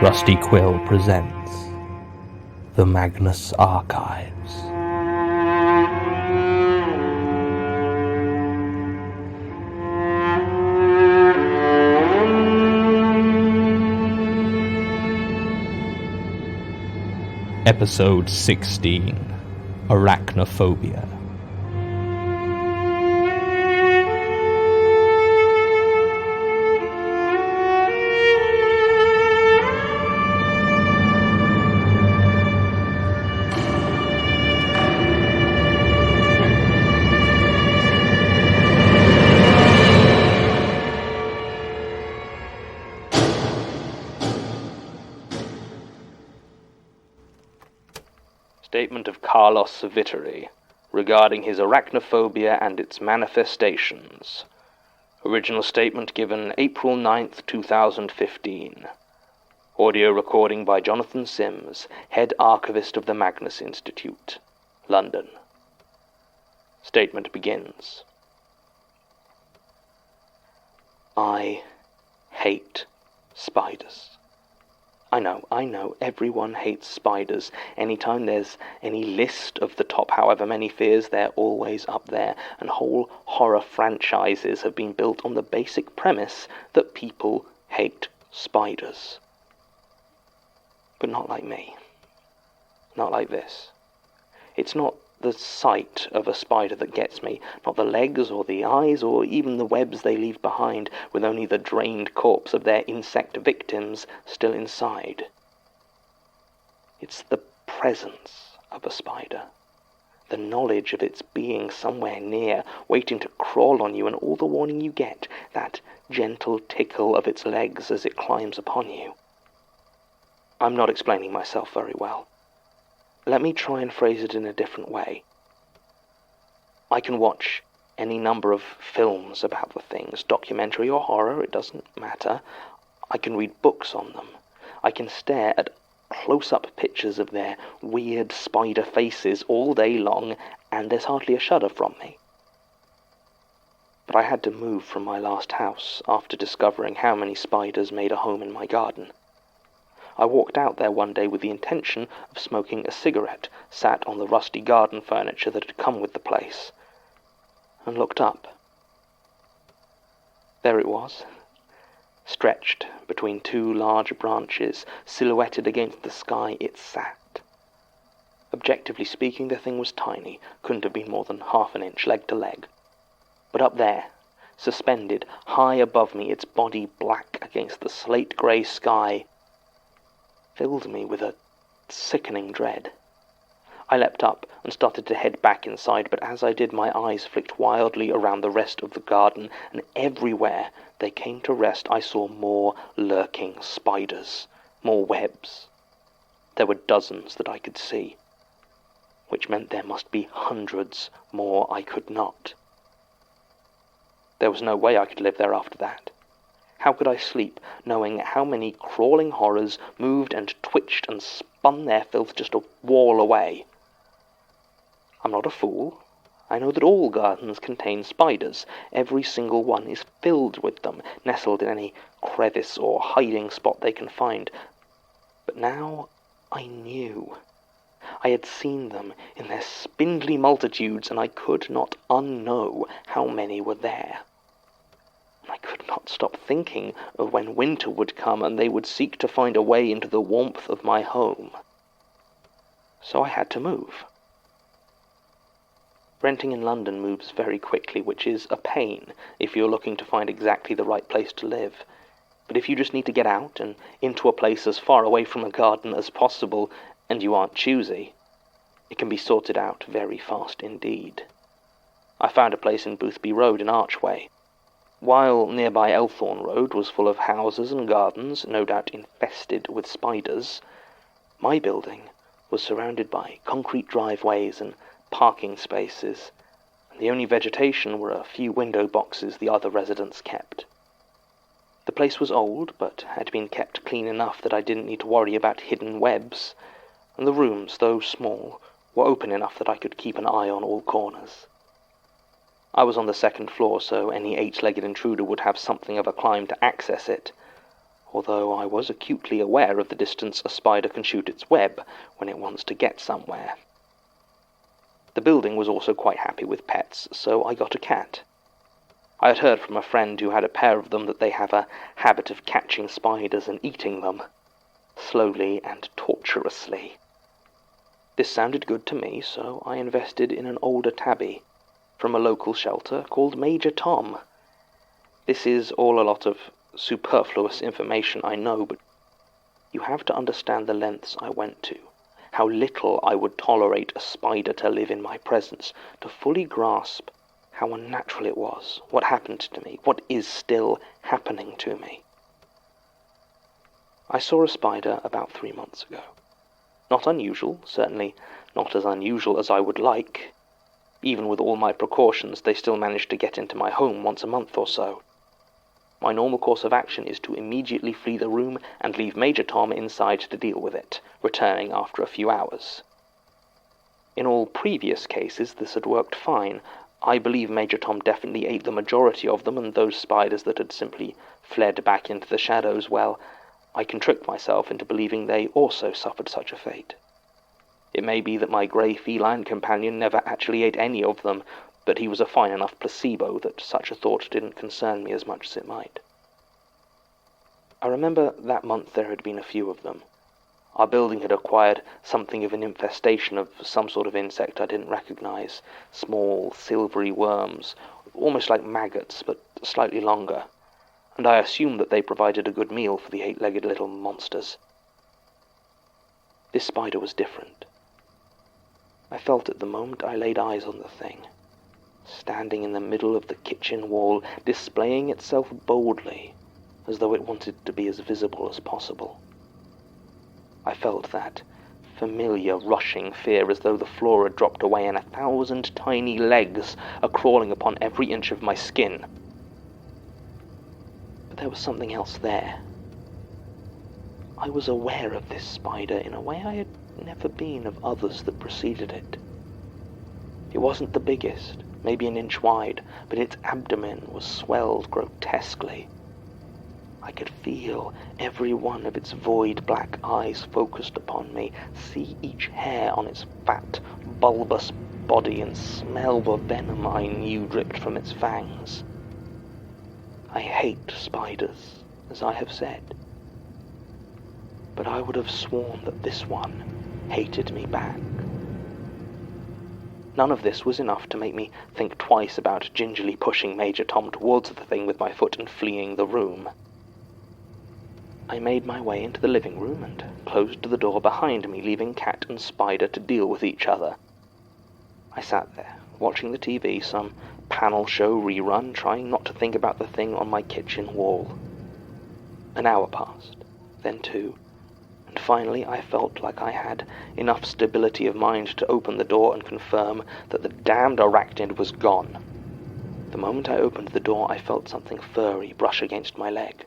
Rusty Quill presents The Magnus Archives. Episode 16, Arachnophobia. Statement of Carlos Viteri regarding his arachnophobia and its manifestations. Original statement given April 9th, 2015. Audio recording by Jonathan Sims, Head Archivist of the Magnus Institute, London. Statement begins. I hate spiders. I know, everyone hates spiders. Anytime there's any list of the top however many fears, they're always up there, and whole horror franchises have been built on the basic premise that people hate spiders. But not like me. Not like this. It's not the sight of a spider that gets me, not the legs or the eyes or even the webs they leave behind with only the drained corpse of their insect victims still inside. It's the presence of a spider, the knowledge of its being somewhere near, waiting to crawl on you, and all the warning you get, that gentle tickle of its legs as it climbs upon you. I'm not explaining myself very well. Let me try and phrase it in a different way. I can watch any number of films about the things, documentary or horror, it doesn't matter. I can read books on them. I can stare at close-up pictures of their weird spider faces all day long, and there's hardly a shudder from me. But I had to move from my last house after discovering how many spiders made a home in my garden. I walked out there one day with the intention of smoking a cigarette, sat on the rusty garden furniture that had come with the place, and looked up. There it was, stretched between two large branches, silhouetted against the sky. It sat. Objectively speaking, the thing was tiny, couldn't have been more than half an inch leg to leg. But up there, suspended high above me, its body black against the slate-grey sky, filled me with a sickening dread. I leapt up and started to head back inside, but as I did, my eyes flicked wildly around the rest of the garden, and everywhere they came to rest I saw more lurking spiders, more webs. There were dozens that I could see, which meant there must be hundreds more I could not. There was no way I could live there after that. How could I sleep, knowing how many crawling horrors moved and twitched and spun their filth just a wall away? I'm not a fool. I know that all gardens contain spiders. Every single one is filled with them, nestled in any crevice or hiding spot they can find. But now I knew. I had seen them in their spindly multitudes, and I could not unknow how many were there. I could not stop thinking of when winter would come and they would seek to find a way into the warmth of my home. So I had to move. Renting in London moves very quickly, which is a pain if you're looking to find exactly the right place to live. But if you just need to get out and into a place as far away from a garden as possible, and you aren't choosy, it can be sorted out very fast indeed. I found a place in Boothby Road in Archway. While nearby Elthorne Road was full of houses and gardens, no doubt infested with spiders, my building was surrounded by concrete driveways and parking spaces, and the only vegetation were a few window boxes the other residents kept. The place was old, but had been kept clean enough that I didn't need to worry about hidden webs, and the rooms, though small, were open enough that I could keep an eye on all corners. I was on the second floor, so any 8-legged intruder would have something of a climb to access it, although I was acutely aware of the distance a spider can shoot its web when it wants to get somewhere. The building was also quite happy with pets, so I got a cat. I had heard from a friend who had a pair of them that they have a habit of catching spiders and eating them, slowly and torturously. This sounded good to me, so I invested in an older tabby from a local shelter called Major Tom. This is all a lot of superfluous information, I know, but you have to understand the lengths I went to, how little I would tolerate a spider to live in my presence, to fully grasp how unnatural it was, what happened to me, what is still happening to me. I saw a spider about 3 months ago. Not unusual, certainly not as unusual as I would like. Even with all my precautions, they still managed to get into my home once a month or so. My normal course of action is to immediately flee the room and leave Major Tom inside to deal with it, returning after a few hours. In all previous cases, this had worked fine. I believe Major Tom definitely ate the majority of them, and those spiders that had simply fled back into the shadows, well, I can trick myself into believing they also suffered such a fate. It may be that my grey feline companion never actually ate any of them, but he was a fine enough placebo that such a thought didn't concern me as much as it might. I remember that month there had been a few of them. Our building had acquired something of an infestation of some sort of insect I didn't recognize, small, silvery worms, almost like maggots, but slightly longer, and I assumed that they provided a good meal for the 8-legged little monsters. This spider was different. I felt it the moment I laid eyes on the thing, standing in the middle of the kitchen wall, displaying itself boldly, as though it wanted to be as visible as possible. I felt that familiar rushing fear, as though the floor had dropped away and 1,000 tiny legs are crawling upon every inch of my skin. But there was something else there. I was aware of this spider in a way I had never been of others that preceded it. It wasn't the biggest, maybe an inch wide, but its abdomen was swelled grotesquely. I could feel every one of its void black eyes focused upon me, see each hair on its fat, bulbous body, and smell the venom I knew dripped from its fangs. I hate spiders, as I have said, but I would have sworn that this one hated me back. None of this was enough to make me think twice about gingerly pushing Major Tom towards the thing with my foot and fleeing the room. I made my way into the living room and closed the door behind me, leaving cat and spider to deal with each other. I sat there, watching the TV, some panel show rerun, trying not to think about the thing on my kitchen wall. An hour passed, then 2, and finally I felt like I had enough stability of mind to open the door and confirm that the damned arachnid was gone. The moment I opened the door, I felt something furry brush against my leg.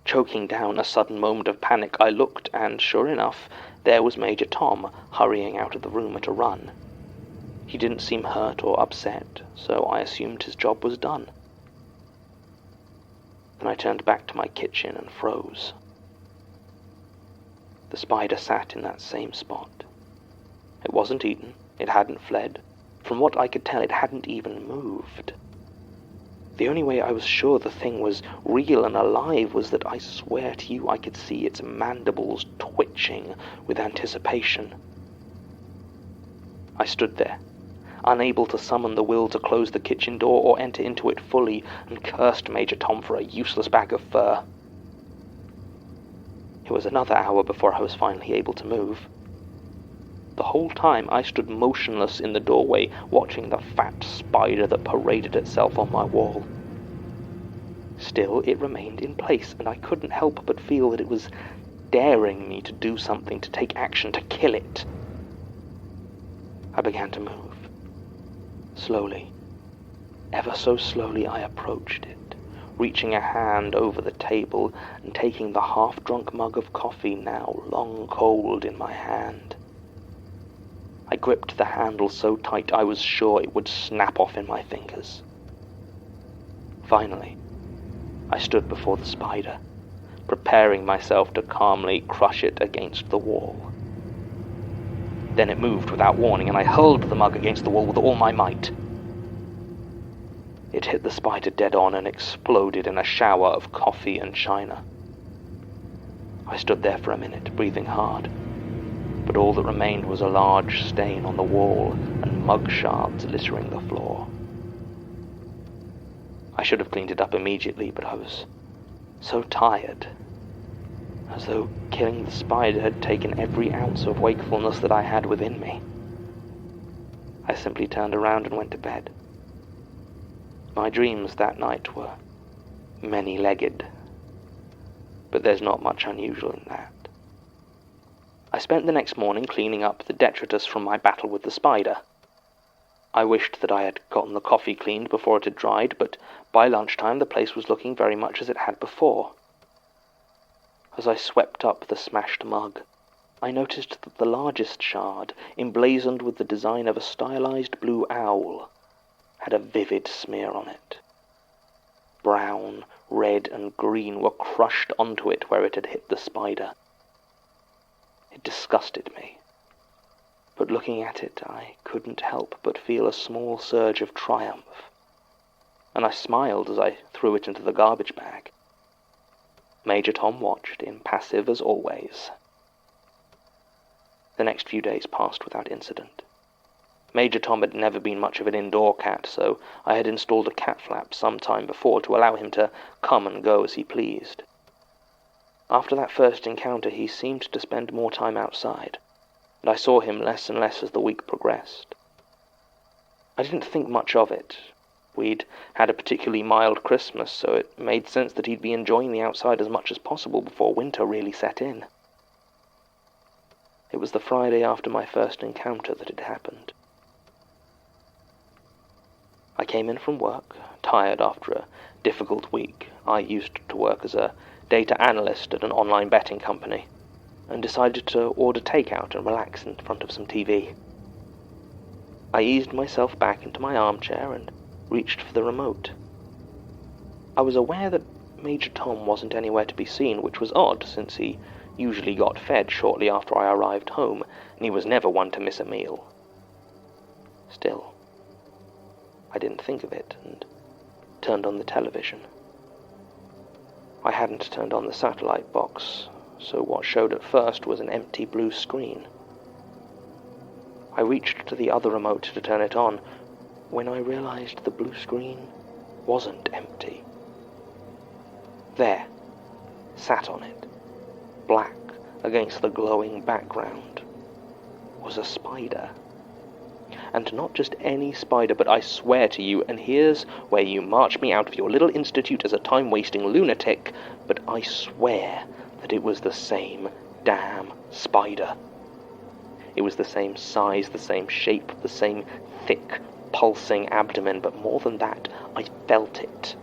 Choking down a sudden moment of panic, I looked, and sure enough, there was Major Tom, hurrying out of the room at a run. He didn't seem hurt or upset, so I assumed his job was done. Then I turned back to my kitchen and froze. The spider sat in that same spot. It wasn't eaten, it hadn't fled. From what I could tell, it hadn't even moved. The only way I was sure the thing was real and alive was that I swear to you I could see its mandibles twitching with anticipation. I stood there, unable to summon the will to close the kitchen door or enter into it fully, and cursed Major Tom for a useless bag of fur. It was another hour before I was finally able to move. The whole time I stood motionless in the doorway, watching the fat spider that paraded itself on my wall. Still, it remained in place, and I couldn't help but feel that it was daring me to do something, to take action, to kill it. I began to move. Slowly, ever so slowly, I approached it, reaching a hand over the table and taking the half-drunk mug of coffee, now long cold, in my hand. I gripped the handle so tight I was sure it would snap off in my fingers. Finally, I stood before the spider, preparing myself to calmly crush it against the wall. Then it moved without warning, and I hurled the mug against the wall with all my might. It hit the spider dead on and exploded in a shower of coffee and china. I stood there for a minute, breathing hard, but all that remained was a large stain on the wall and mug shards littering the floor. I should have cleaned it up immediately, but I was so tired, as though killing the spider had taken every ounce of wakefulness that I had within me. I simply turned around and went to bed. My dreams that night were many-legged, but there's not much unusual in that. I spent the next morning cleaning up the detritus from my battle with the spider. I wished that I had gotten the coffee cleaned before it had dried, but by lunchtime the place was looking very much as it had before. As I swept up the smashed mug, I noticed that the largest shard, emblazoned with the design of a stylized blue owl, had a vivid smear on it. Brown, red, and green were crushed onto it where it had hit the spider. It disgusted me, but looking at it, I couldn't help but feel a small surge of triumph, and I smiled as I threw it into the garbage bag. Major Tom watched, impassive as always. The next few days passed without incident. Major Tom had never been much of an indoor cat, so I had installed a cat flap some time before to allow him to come and go as he pleased. After that first encounter, he seemed to spend more time outside, and I saw him less and less as the week progressed. I didn't think much of it. We'd had a particularly mild Christmas, so it made sense that he'd be enjoying the outside as much as possible before winter really set in. It was the Friday after my first encounter that it happened. I came in from work, tired after a difficult week. I used to work as a data analyst at an online betting company, and decided to order takeout and relax in front of some TV. I eased myself back into my armchair and reached for the remote. I was aware that Major Tom wasn't anywhere to be seen, which was odd, since he usually got fed shortly after I arrived home, and he was never one to miss a meal. Still, I didn't think of it, and turned on the television. I hadn't turned on the satellite box, so what showed at first was an empty blue screen. I reached to the other remote to turn it on, when I realized the blue screen wasn't empty. There, sat on it, black against the glowing background, was a spider. And not just any spider, but I swear to you, and here's where you march me out of your little institute as a time-wasting lunatic, but I swear that it was the same damn spider. It was the same size, the same shape, the same thick, pulsing abdomen, but more than that, I felt it.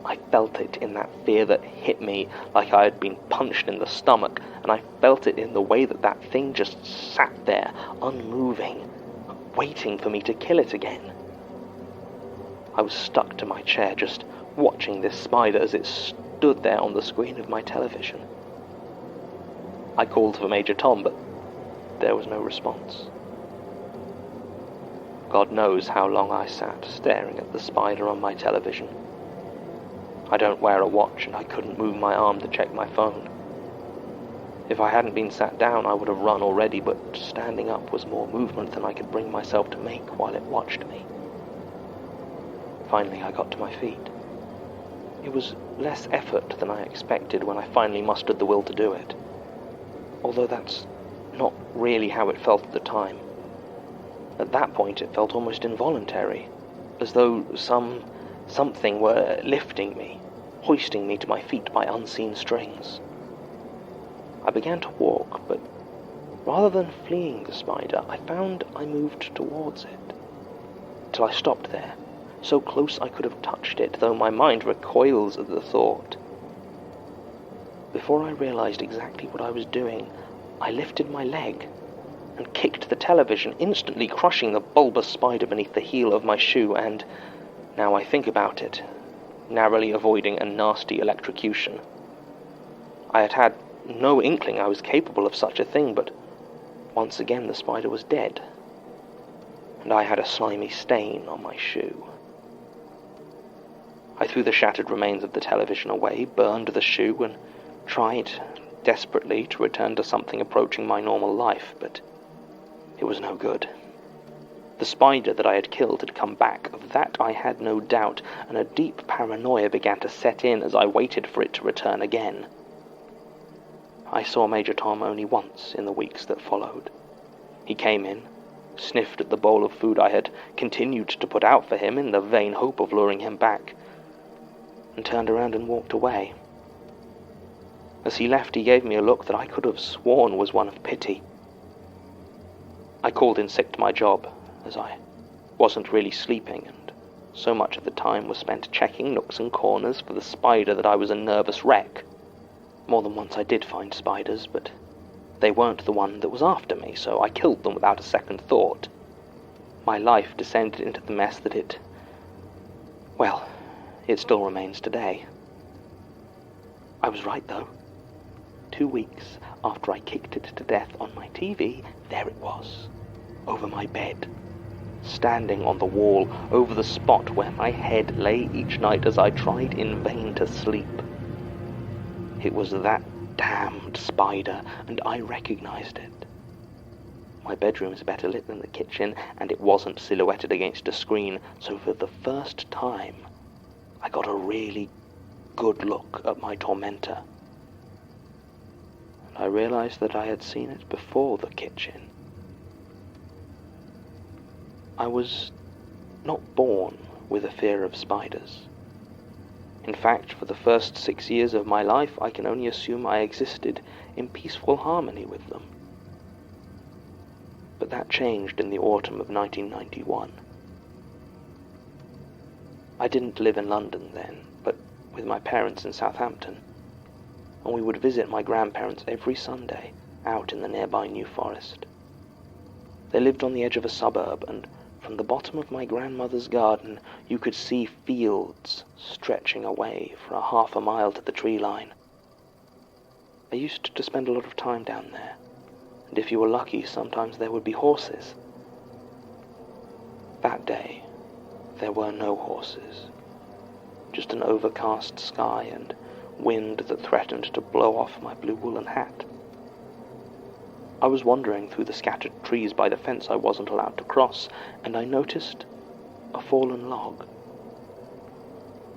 I felt it in that fear that hit me like I had been punched in the stomach, and I felt it in the way that that thing just sat there, unmoving, waiting for me to kill it again. I was stuck to my chair, just watching this spider as it stood there on the screen of my television. I called for Major Tom, but there was no response. God knows how long I sat staring at the spider on my television. I don't wear a watch, and I couldn't move my arm to check my phone. If I hadn't been sat down, I would have run already, but standing up was more movement than I could bring myself to make while it watched me. Finally, I got to my feet. It was less effort than I expected when I finally mustered the will to do it, although that's not really how it felt at the time. At that point, it felt almost involuntary, as though something were lifting me, hoisting me to my feet by unseen strings. I began to walk, but rather than fleeing the spider, I found I moved towards it, till I stopped there, so close I could have touched it, though my mind recoils at the thought. Before I realized exactly what I was doing, I lifted my leg and kicked the television, instantly crushing the bulbous spider beneath the heel of my shoe, and, now I think about it, narrowly avoiding a nasty electrocution. I had had no inkling I was capable of such a thing, but once again the spider was dead, and I had a slimy stain on my shoe. I threw the shattered remains of the television away, burned the shoe, and tried desperately to return to something approaching my normal life, but it was no good. The spider that I had killed had come back, of that I had no doubt, and a deep paranoia began to set in as I waited for it to return again. I saw Major Tom only once in the weeks that followed. He came in, sniffed at the bowl of food I had continued to put out for him in the vain hope of luring him back, and turned around and walked away. As he left, he gave me a look that I could have sworn was one of pity. I called in sick to my job, as I wasn't really sleeping, and so much of the time was spent checking nooks and corners for the spider that I was a nervous wreck. More than once I did find spiders, but they weren't the one that was after me, so I killed them without a second thought. My life descended into the mess that it still remains today. I was right, though. 2 weeks after I kicked it to death on my TV, there it was, over my bed, standing on the wall over the spot where my head lay each night as I tried in vain to sleep. It was that damned spider, and I recognized it. My bedroom is better lit than the kitchen, and it wasn't silhouetted against a screen, so for the first time, I got a really good look at my tormentor. And I realized that I had seen it before the kitchen. I was not born with a fear of spiders. In fact, for the first 6 years of my life, I can only assume I existed in peaceful harmony with them. But that changed in the autumn of 1991. I didn't live in London then, but with my parents in Southampton, and we would visit my grandparents every Sunday out in the nearby New Forest. They lived on the edge of a suburb, and from the bottom of my grandmother's garden you could see fields stretching away for a half a mile to the tree line. I used to spend a lot of time down there, and if you were lucky, sometimes there would be horses. That day, there were no horses, just an overcast sky and wind that threatened to blow off my blue woolen hat. I was wandering through the scattered trees by the fence I wasn't allowed to cross, and I noticed a fallen log.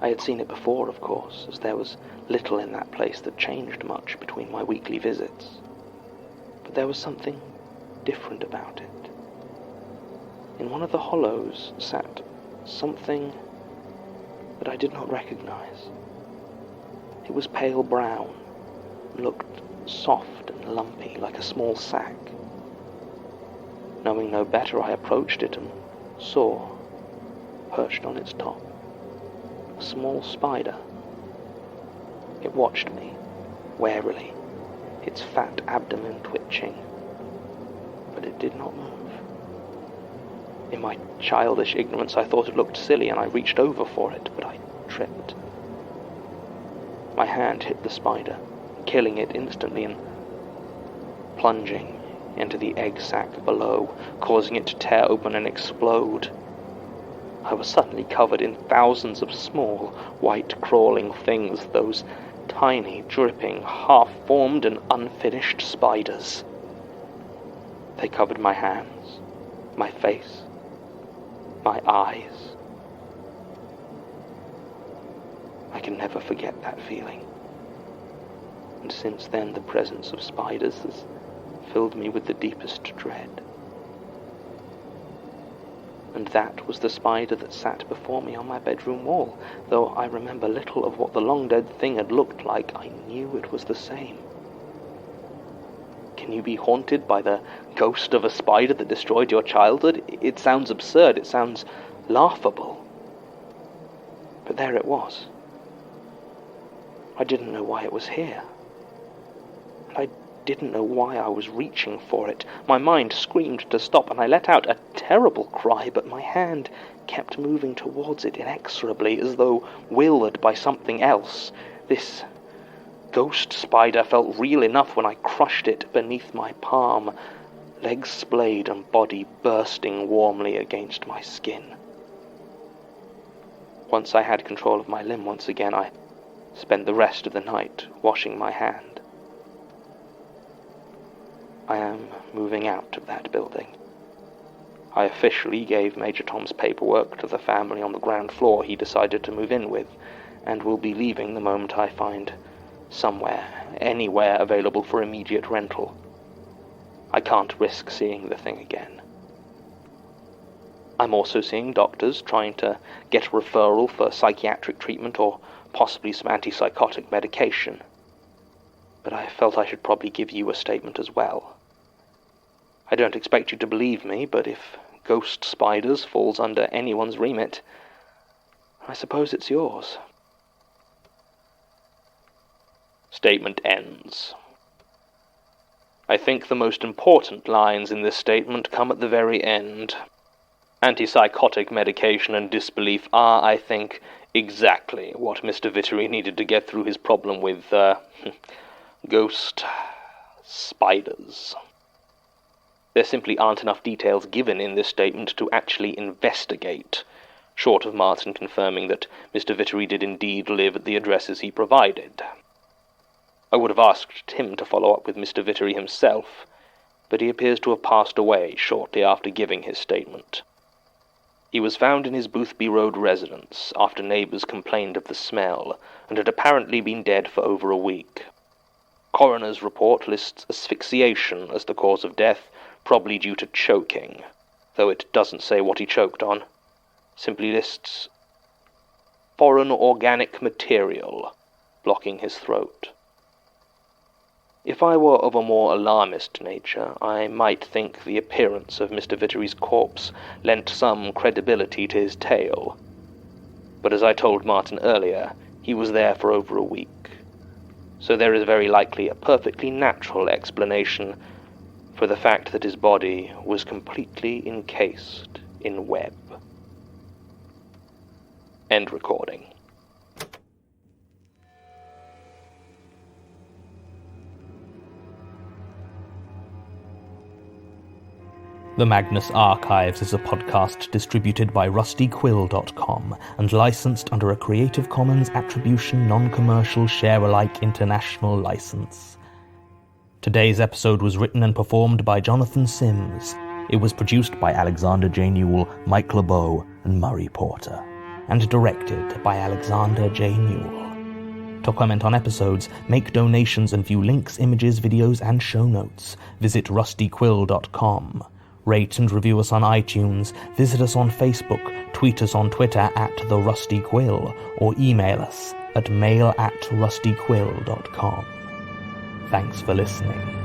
I had seen it before, of course, as there was little in that place that changed much between my weekly visits. But there was something different about it. In one of the hollows sat something that I did not recognize. It was pale brown and looked soft and lumpy, like a small sack. Knowing no better, I approached it and saw, perched on its top, a small spider. It watched me, warily, its fat abdomen twitching, but it did not move. In my childish ignorance, I thought it looked silly, and I reached over for it, but I tripped. My hand hit the spider, killing it instantly and plunging into the egg sac below, causing it to tear open and explode. I was suddenly covered in thousands of small, white crawling things, those tiny, dripping, half-formed and unfinished spiders. They covered my hands, my face, my eyes. I can never forget that feeling. And since then, the presence of spiders has filled me with the deepest dread. And that was the spider that sat before me on my bedroom wall. Though I remember little of what the long-dead thing had looked like, I knew it was the same. Can you be haunted by the ghost of a spider that destroyed your childhood? It sounds absurd, it sounds laughable. But there it was. I didn't know why it was here. And I didn't know why I was reaching for it. My mind screamed to stop, and I let out a terrible cry, but my hand kept moving towards it inexorably, as though willed by something else. This ghost spider felt real enough when I crushed it beneath my palm, legs splayed and body bursting warmly against my skin. Once I had control of my limb once again, I spent the rest of the night washing my hand. I am moving out of that building. I officially gave Major Tom's paperwork to the family on the ground floor he decided to move in with, and will be leaving the moment I find somewhere, anywhere available for immediate rental. I can't risk seeing the thing again. I'm also seeing doctors trying to get a referral for psychiatric treatment or possibly some antipsychotic medication. But I felt I should probably give you a statement as well. I don't expect you to believe me, but if ghost spiders falls under anyone's remit, I suppose it's yours. Statement ends. I think the most important lines in this statement come at the very end. Antipsychotic medication and disbelief are, I think, exactly what Mr. Vittery needed to get through his problem with, ghost spiders. There simply aren't enough details given in this statement to actually investigate, short of Martin confirming that Mr. Vittery did indeed live at the addresses he provided. I would have asked Tim to follow up with Mr. Vittery himself, but he appears to have passed away shortly after giving his statement. He was found in his Boothby Road residence after neighbours complained of the smell, and had apparently been dead for over a week. Coroner's report lists asphyxiation as the cause of death, probably due to choking, though it doesn't say what he choked on. Simply lists foreign organic material blocking his throat. If I were of a more alarmist nature, I might think the appearance of Mr. Vittery's corpse lent some credibility to his tale. But as I told Martin earlier, he was there for over a week, so there is very likely a perfectly natural explanation for the fact that his body was completely encased in web. End recording. The Magnus Archives is a podcast distributed by rustyquill.com and licensed under a Creative Commons Attribution Non-Commercial Share-alike International license. Today's episode was written and performed by Jonathan Sims. It was produced by Alexander J. Newell, Mike LeBeau, and Murray Porter, and directed by Alexander J. Newell. To comment on episodes, make donations, and view links, images, videos, and show notes, visit rustyquill.com. Rate and review us on iTunes, visit us on Facebook, tweet us on Twitter @TheRustyQuill, or email us at mail@rustyquill.com. Thanks for listening.